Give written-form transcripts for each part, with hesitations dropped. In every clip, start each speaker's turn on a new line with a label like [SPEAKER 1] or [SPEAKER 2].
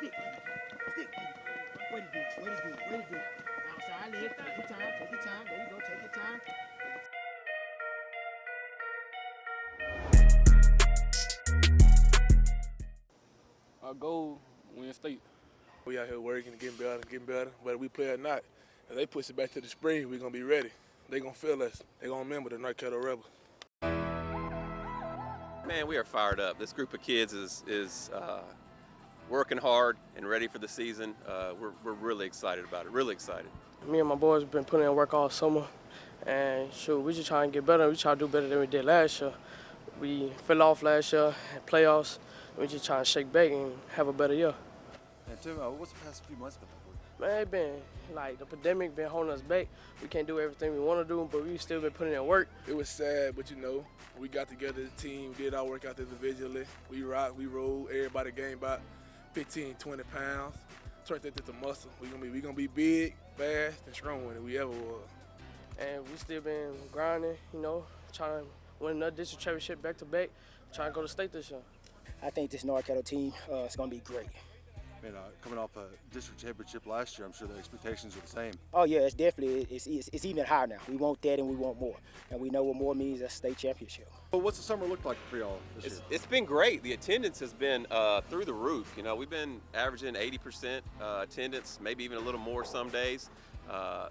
[SPEAKER 1] Stick. Way to do. Outside leg, take your time. There you go, take your time.
[SPEAKER 2] Our goal, win state.
[SPEAKER 3] We out here working and getting better, whether we play or not. If they push it back to the spring, we're going to be ready. They're going to feel us. They're going to remember the North Caddo Rebels.
[SPEAKER 4] Man, we are fired up. This group of kids is working hard and ready for the season. We're really excited about it, really excited.
[SPEAKER 5] Me and my boys have been putting in work all summer, and shoot, we just trying to get better. We try to do better than we did last year. We fell off last year in playoffs. We just trying to shake back and have a better year.
[SPEAKER 6] And Tim, what's the past few months been like for you?
[SPEAKER 5] Man, it been like the pandemic been holding us back. We can't do everything we want to do, but we still been putting in work.
[SPEAKER 3] It was sad, but we got together as a team, did our workout individually. We rocked, we rolled. Everybody gained about 15, 20 pounds. Turned that into muscle. We gonna be big, fast, and strong than we ever was.
[SPEAKER 5] And we still been grinding, trying to win another district championship back to back, trying to go to state this year.
[SPEAKER 1] I think this North Caddo team is going to be great.
[SPEAKER 6] I mean, coming off a district championship last year, I'm sure the expectations are the same.
[SPEAKER 1] Oh yeah, it's definitely it's even higher now. We want that and we want more, and we know what more means. That's state championship.
[SPEAKER 6] Well, what's the summer look like for y'all this year?
[SPEAKER 4] It's been great. The attendance has been through the roof. We've been averaging 80% attendance, maybe even a little more some days.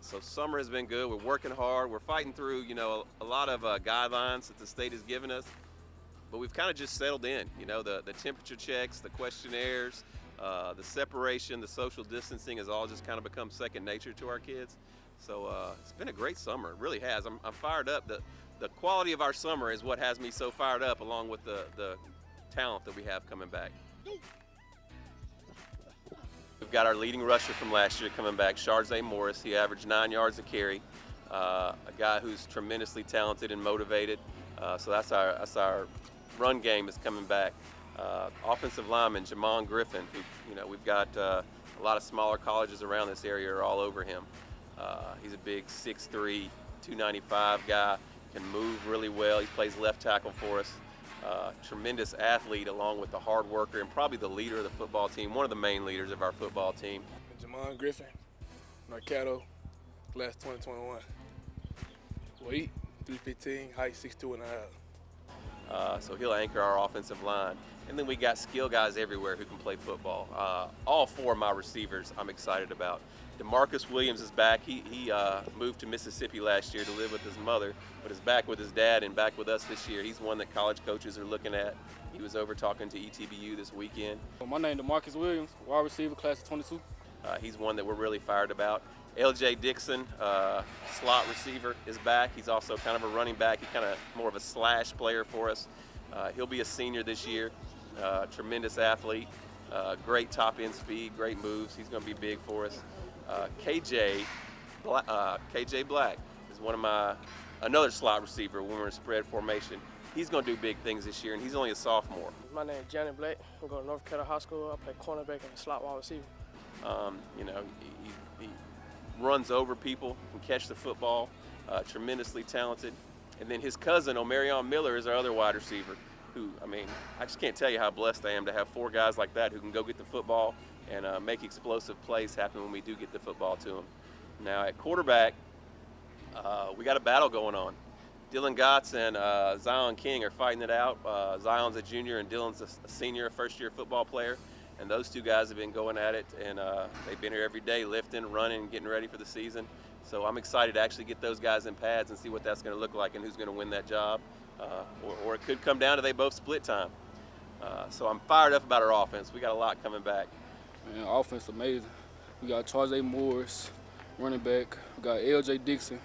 [SPEAKER 4] So summer has been good. We're working hard. We're fighting through, a lot of guidelines that the state has given us. But we've kind of just settled in, the temperature checks, the questionnaires, the separation, the social distancing has all just kind of become second nature to our kids. So it's been a great summer, it really has. I'm fired up. The quality of our summer is what has me so fired up, along with the talent that we have coming back. We've got our leading rusher from last year coming back, Sharzay Morris. He averaged 9 yards a carry. A guy who's tremendously talented and motivated. So that's our run game is coming back. Offensive lineman Jamon Griffin, who we've got a lot of smaller colleges around this area are all over him. He's a big 6'3", 295 guy, can move really well. He plays left tackle for us. Tremendous athlete, along with the hard worker and probably the leader of the football team, one of the main leaders of our football team.
[SPEAKER 3] Jamon Griffin, North Caddo, class 2021. Weight 315, height 6'2.5".
[SPEAKER 4] So he'll anchor our offensive line. And then we got skill guys everywhere who can play football. All four of my receivers I'm excited about. DeMarcus Williams is back. He moved to Mississippi last year to live with his mother, but is back with his dad and back with us this year. He's one that college coaches are looking at. He was over talking to ETBU this weekend.
[SPEAKER 2] My name is DeMarcus Williams, wide receiver, class of 22.
[SPEAKER 4] He's one that we're really fired about. LJ Dixon, slot receiver, is back. He's also kind of a running back. He's kind of more of a slash player for us. He'll be a senior this year. Tremendous athlete, great top end speed, great moves. He's going to be big for us. KJ Black is another slot receiver when we're in spread formation. He's going to do big things this year, and he's only a sophomore.
[SPEAKER 5] My name is Johnny Black. I go to North Caddo High School. I play cornerback and slot wide receiver.
[SPEAKER 4] He runs over people, can catch the football, tremendously talented. And then his cousin, Omarion Miller, is our other wide receiver, who, I just can't tell you how blessed I am to have four guys like that who can go get the football and make explosive plays happen when we do get the football to them. Now at quarterback, we got a battle going on. Dylan Gotts and Zion King are fighting it out. Zion's a junior and Dylan's a senior, a first-year football player. And those two guys have been going at it, and they've been here every day lifting, running, getting ready for the season. So I'm excited to actually get those guys in pads and see what that's going to look like and who's going to win that job. Or it could come down to they both split time. So I'm fired up about our offense. We got a lot coming back.
[SPEAKER 2] Man, our offense amazing. We got Sharzay Morris, running back. We got LJ Dixon.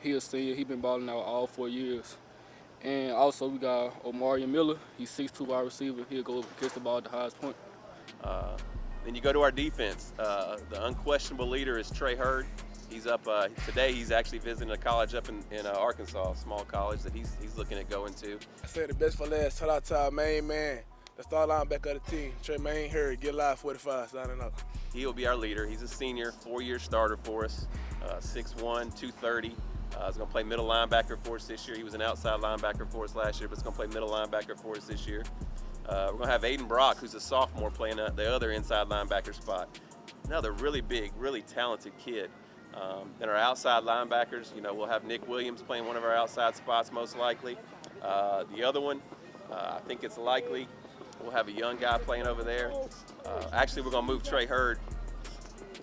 [SPEAKER 2] He a senior. He been balling out all 4 years. And also we got Omarion Miller. He's 6'2" wide receiver. He'll go catch the ball at the highest point.
[SPEAKER 4] Then you go to our defense. The unquestionable leader is Trey Hurd. He's up today. He's actually visiting a college up in Arkansas, a small college that he's looking at going to.
[SPEAKER 3] I said the best for last. Shout out to our main man, the star linebacker of the team, Trey Hurd. Get live 45. Signing up.
[SPEAKER 4] He'll be our leader. He's a senior, 4-year starter for us. 6'1", 230. He's going to play middle linebacker for us this year. He was an outside linebacker for us last year, but he's going to play middle linebacker for us this year. We're going to have Aiden Brock, who's a sophomore, playing the other inside linebacker spot. Another really big, really talented kid. Then our outside linebackers, we'll have Nick Williams playing one of our outside spots most likely. The other one, I think it's likely we'll have a young guy playing over there. Actually, we're going to move Trey Hurd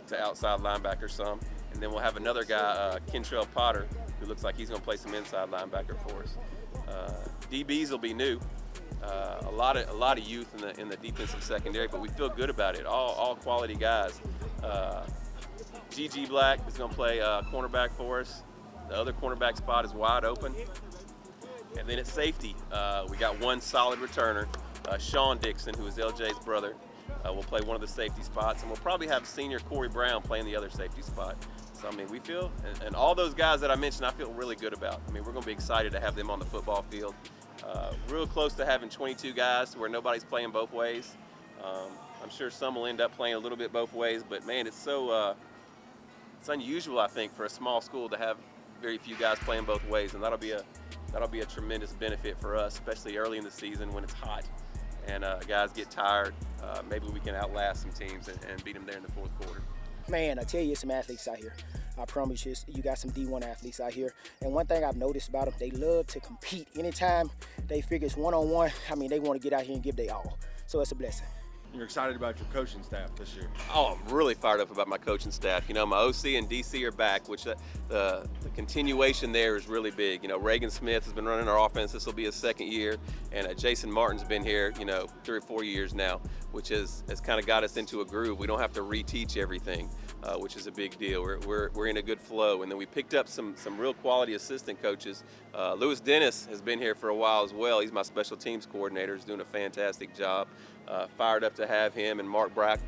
[SPEAKER 4] to outside linebacker some. And then we'll have another guy, Kentrell Potter, who looks like he's going to play some inside linebacker for us. DBs will be new. A lot of youth in the defensive secondary, but we feel good about it. All quality guys. GG Black is going to play cornerback for us. The other cornerback spot is wide open. And then at safety, we got one solid returner, Sean Dixon, who is LJ's brother. Will play one of the safety spots, and we'll probably have senior Corey Brown playing the other safety spot. So, we feel, and all those guys that I mentioned, I feel really good about. We're going to be excited to have them on the football field. Real close to having 22 guys where nobody's playing both ways. I'm sure some will end up playing a little bit both ways, but man, it's so it's unusual, I think, for a small school to have very few guys playing both ways, and that'll be a tremendous benefit for us, especially early in the season when it's hot and guys get tired. Maybe we can outlast some teams and beat them there in the fourth quarter.
[SPEAKER 1] Man, I tell you, some athletes out here. I promise you got some D1 athletes out here. And one thing I've noticed about them, they love to compete. Anytime they figure it's one-on-one, they want to get out here and give their all. So it's a blessing.
[SPEAKER 6] You're excited about your coaching staff this year.
[SPEAKER 4] Oh, I'm really fired up about my coaching staff. My OC and DC are back, which the continuation there is really big. Reagan Smith has been running our offense. This will be his second year. And Jason Martin's been here, 3 or 4 years now, which has kind of got us into a groove. We don't have to reteach everything, which is a big deal. We're in a good flow. And then we picked up some real quality assistant coaches. Lewis Dennis has been here for a while as well. He's my special teams coordinator. He's doing a fantastic job. Fired up to have him and Mark Brock,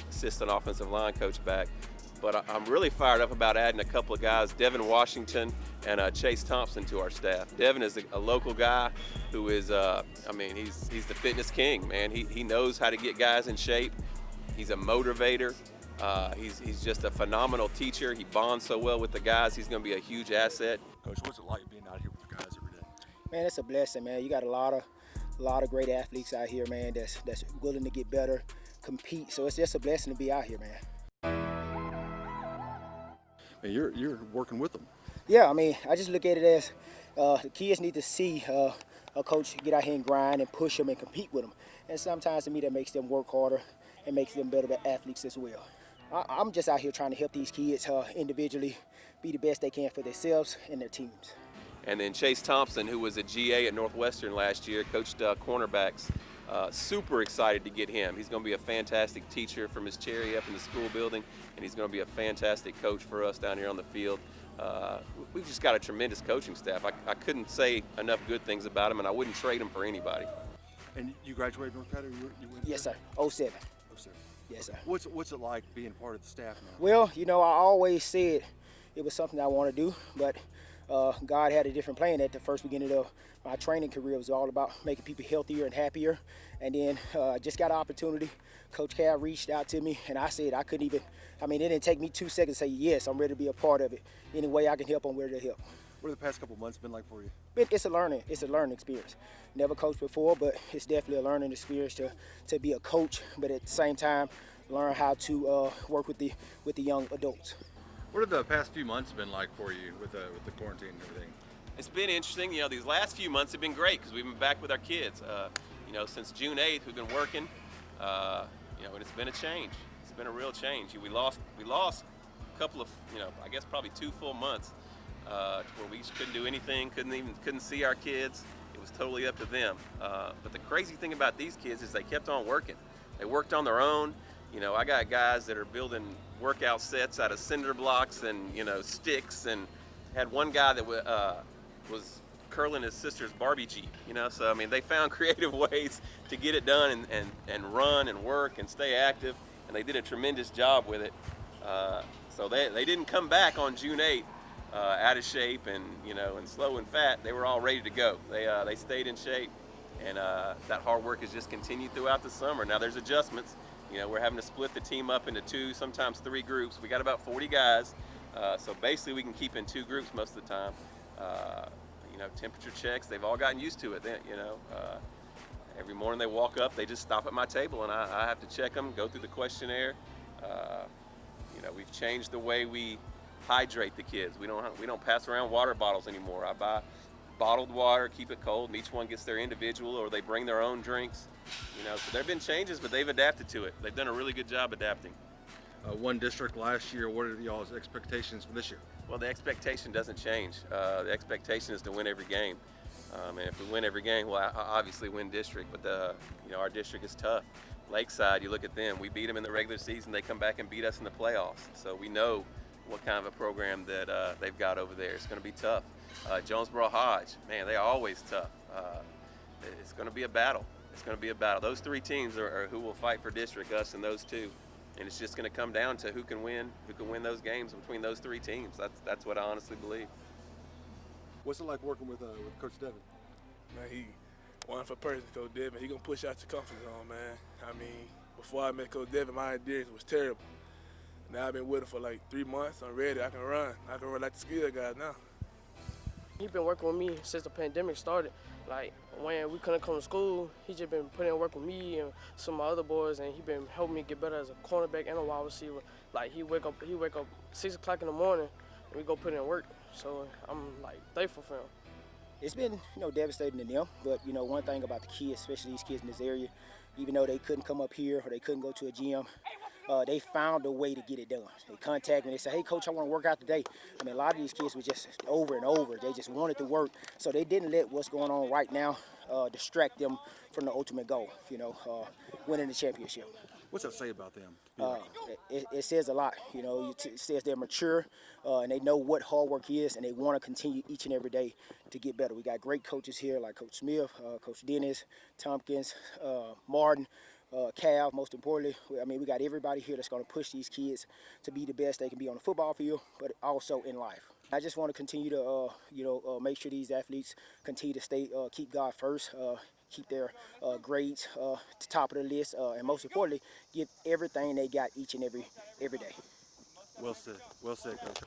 [SPEAKER 4] assistant offensive line coach, back. But I'm really fired up about adding a couple of guys, Devin Washington and Chase Thompson, to our staff. Devin is a local guy who is, he's the fitness king, man. He knows how to get guys in shape. He's a motivator. He's just a phenomenal teacher. He bonds so well with the guys. He's going to be a huge asset.
[SPEAKER 6] Coach, what's it like being out here with the guys every day?
[SPEAKER 1] Man, it's a blessing, man. You got a lot of great athletes out here, man, that's willing to get better, compete. So it's just a blessing to be out here, man.
[SPEAKER 6] And you're working with them.
[SPEAKER 1] Yeah, I just look at it as the kids need to see a coach get out here and grind and push them and compete with them. And sometimes to me that makes them work harder and makes them better athletes as well. I'm just out here trying to help these kids individually be the best they can for themselves and their teams.
[SPEAKER 4] And then Chase Thompson, who was a GA at Northwestern last year, coached cornerbacks. Super excited to get him. He's going to be a fantastic teacher from his cherry up in the school building, and he's going to be a fantastic coach for us down here on the field. We've just got a tremendous coaching staff. I couldn't say enough good things about him, and I wouldn't trade him for anybody.
[SPEAKER 6] And you graduated North Caddo? You went
[SPEAKER 1] Yes,
[SPEAKER 6] there?
[SPEAKER 1] sir. 07.
[SPEAKER 6] 07.
[SPEAKER 1] Yes, sir.
[SPEAKER 6] What's it like being part of the staff now?
[SPEAKER 1] Well, I always said it was something I want to do, but God had a different plan at the first beginning of my training career. It was all about making people healthier and happier. And then just got an opportunity. Coach Cal reached out to me, and I said I couldn't even, it didn't take me 2 seconds to say, yes, I'm ready to be a part of it. Any way I can help, I'm ready to help.
[SPEAKER 6] What have the past couple months been like for you?
[SPEAKER 1] It's a learning experience. Never coached before, but it's definitely a learning experience to be a coach, but at the same time, learn how to work with the young adults.
[SPEAKER 6] What have the past few months been like for you with the quarantine and everything?
[SPEAKER 4] It's been interesting. These last few months have been great because we've been back with our kids. Since June 8th, we've been working. And it's been a change. It's been a real change. We lost a couple of, I guess probably 2 full months where we just couldn't do anything, couldn't see our kids. It was totally up to them. But the crazy thing about these kids is they kept on working. They worked on their own. I got guys that are building workout sets out of cinder blocks and, sticks, and had one guy that was curling his sister's Barbie Jeep, So, they found creative ways to get it done and run and work and stay active, and they did a tremendous job with it. So they didn't come back on June 8th out of shape and, and slow and fat. They were all ready to go. They stayed in shape, and that hard work has just continued throughout the summer. Now there's adjustments. We're having to split the team up into 2, sometimes 3 groups. We got about 40 guys, so basically we can keep in 2 groups most of the time. Temperature checks, they've all gotten used to it, every morning they walk up, they just stop at my table, and I have to check them, go through the questionnaire. We've changed the way we hydrate the kids. We don't pass around water bottles anymore. I buy bottled water, keep it cold, and each one gets their individual, or they bring their own drinks. So there have been changes, but they've adapted to it. They've done a really good job adapting.
[SPEAKER 6] One district last year. What are y'all's expectations for this year?
[SPEAKER 4] Well, the expectation doesn't change. The expectation is to win every game. And if we win every game, we'll obviously win district, but our district is tough. Lakeside, you look at them, we beat them in the regular season, they come back and beat us in the playoffs. So we know what kind of a program that they've got over there. It's going to be tough. Jonesboro Hodge, man, they're always tough. It's going to be a battle. It's going to be a battle. Those three teams are who will fight for district, us and those two. And it's just going to come down to who can win those games between those three teams. That's what I honestly believe.
[SPEAKER 6] What's it like working with Coach Devin?
[SPEAKER 3] Man, he one for person, Coach Devin. He gonna push out your comfort zone, man. I mean, before I met Coach Devin, my endurance was terrible. Now I've been with him for like 3 months. I'm ready. I can run like the skill guys now.
[SPEAKER 5] He's been working with me since the pandemic started. Like, when we couldn't come to school, he just been putting in work with me and some of my other boys, and he been helping me get better as a cornerback and a wide receiver. Like, he wake up 6 o'clock in the morning, and we go put in work. So I'm like thankful for him.
[SPEAKER 1] It's been, devastating to them, but, one thing about the kids, especially these kids in this area, even though they couldn't come up here or they couldn't go to a gym, they found a way to get it done. They contact me, they say, hey, Coach, I want to work out today. I mean, a lot of these kids were just over and over. They just wanted to work, so they didn't let what's going on right now distract them from the ultimate goal, winning the championship.
[SPEAKER 6] What's that say about them?
[SPEAKER 1] It says a lot. It says they're mature and they know what hard work is, and they want to continue each and every day to get better. We got great coaches here like Coach Smith, Coach Dennis, Tompkins, Martin, Cav, most importantly. We got everybody here that's going to push these kids to be the best they can be on the football field, but also in life. I just want to continue to, make sure these athletes continue to keep God first, keep their grades to the top of the list, and most importantly, give everything they got each and every day.
[SPEAKER 6] Well said, Coach.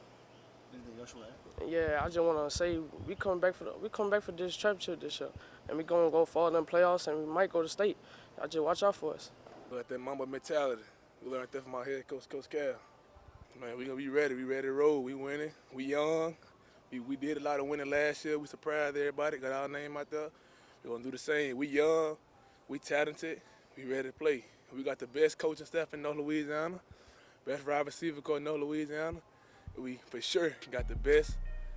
[SPEAKER 7] Anything else you want to add?
[SPEAKER 5] Yeah, I just want to say we come back for this championship this year, and we gonna go far in the playoffs, and we might go to state. I just watch out for us.
[SPEAKER 3] But that Mamba mentality, we learned that from our head coach, Coach Cal. Man, we gonna be ready. We ready to roll. We winning. We young. We did a lot of winning last year. We surprised everybody. Got our name out there. We're gonna do the same. We young. We talented. We ready to play. We got the best coaching staff in North Louisiana. Best wide receiver coach in North Louisiana. We for sure got the best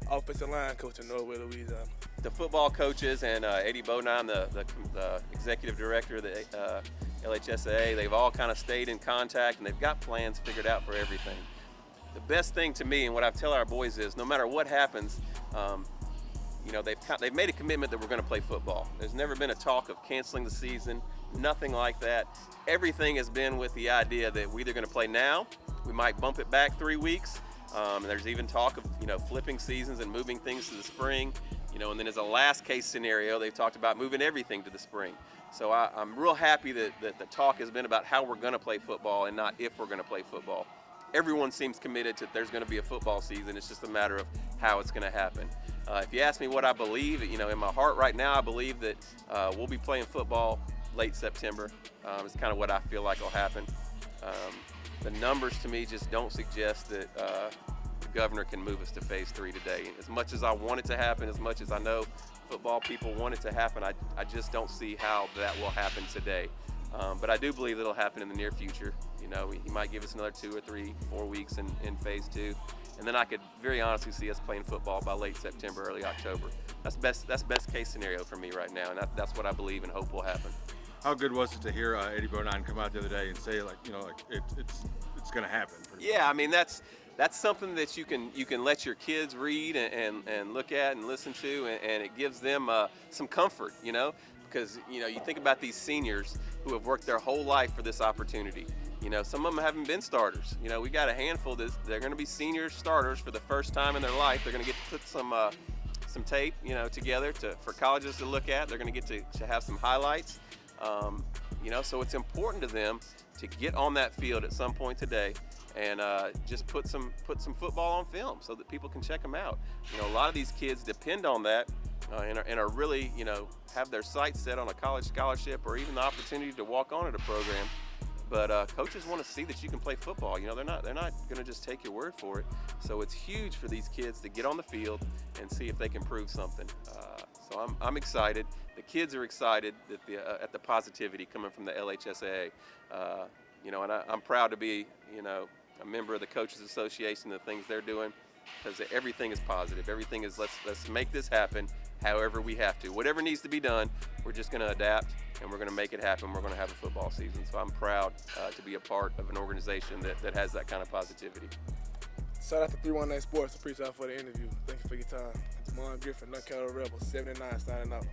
[SPEAKER 3] offensive line coach in North Louisiana.
[SPEAKER 4] The football coaches and Eddie Bonine, the executive director of the LHSAA, they've all kind of stayed in contact, and they've got plans figured out for everything. The best thing to me, and what I tell our boys is, no matter what happens, they've made a commitment that we're going to play football. There's never been a talk of canceling the season, nothing like that. Everything has been with the idea that we're either going to play now, we might bump it back 3 weeks. There's even talk of flipping seasons and moving things to the spring. And then as a last case scenario, they've talked about moving everything to the spring. So I'm real happy that the talk has been about how we're going to play football and not if we're going to play football. Everyone seems committed to there's going to be a football season. It's just a matter of how it's going to happen. If you ask me what I believe, in my heart right now, I believe that we'll be playing football late September. It's kind of what I feel like will happen. The numbers to me just don't suggest that the governor can move us to phase 3 today. As much as I want it to happen, as much as I know football people want it to happen, I just don't see how that will happen today. But I do believe it'll happen in the near future. He might give us another 2 or 3, 4 weeks in phase 2. And then I could very honestly see us playing football by late September, early October. That's best case scenario for me right now, and that's what I believe and hope will happen.
[SPEAKER 6] How good was it to hear Eddie Bonine come out the other day and say it's going to happen?
[SPEAKER 4] Yeah, that's something that you can let your kids read and look at and listen to, and it gives them some comfort, because you think about these seniors who have worked their whole life for this opportunity. Some of them haven't been starters. We got a handful that they're going to be senior starters for the first time in their life. They're going to get to put some tape, together for colleges to look at. They're going to get to have some highlights. So it's important to them to get on that field at some point today and just put some football on film so that people can check them out. A lot of these kids depend on that and are really, have their sights set on a college scholarship or even the opportunity to walk on at a program. But coaches want to see that you can play football. They're not going to just take your word for it. So it's huge for these kids to get on the field and see if they can prove something. So I'm excited. The kids are excited at the positivity coming from the LHSAA. And I'm proud to be, a member of the Coaches Association, the things they're doing, because everything is positive. Everything is let's make this happen however we have to. Whatever needs to be done, we're just going to adapt and we're going to make it happen. We're going to have a football season. So I'm proud to be a part of an organization that has that kind of positivity.
[SPEAKER 3] Shout out to 319 Sports. Appreciate it for the interview. Thank you for your time. Devin Griffin, North Caddo Rebels, 79 signing out.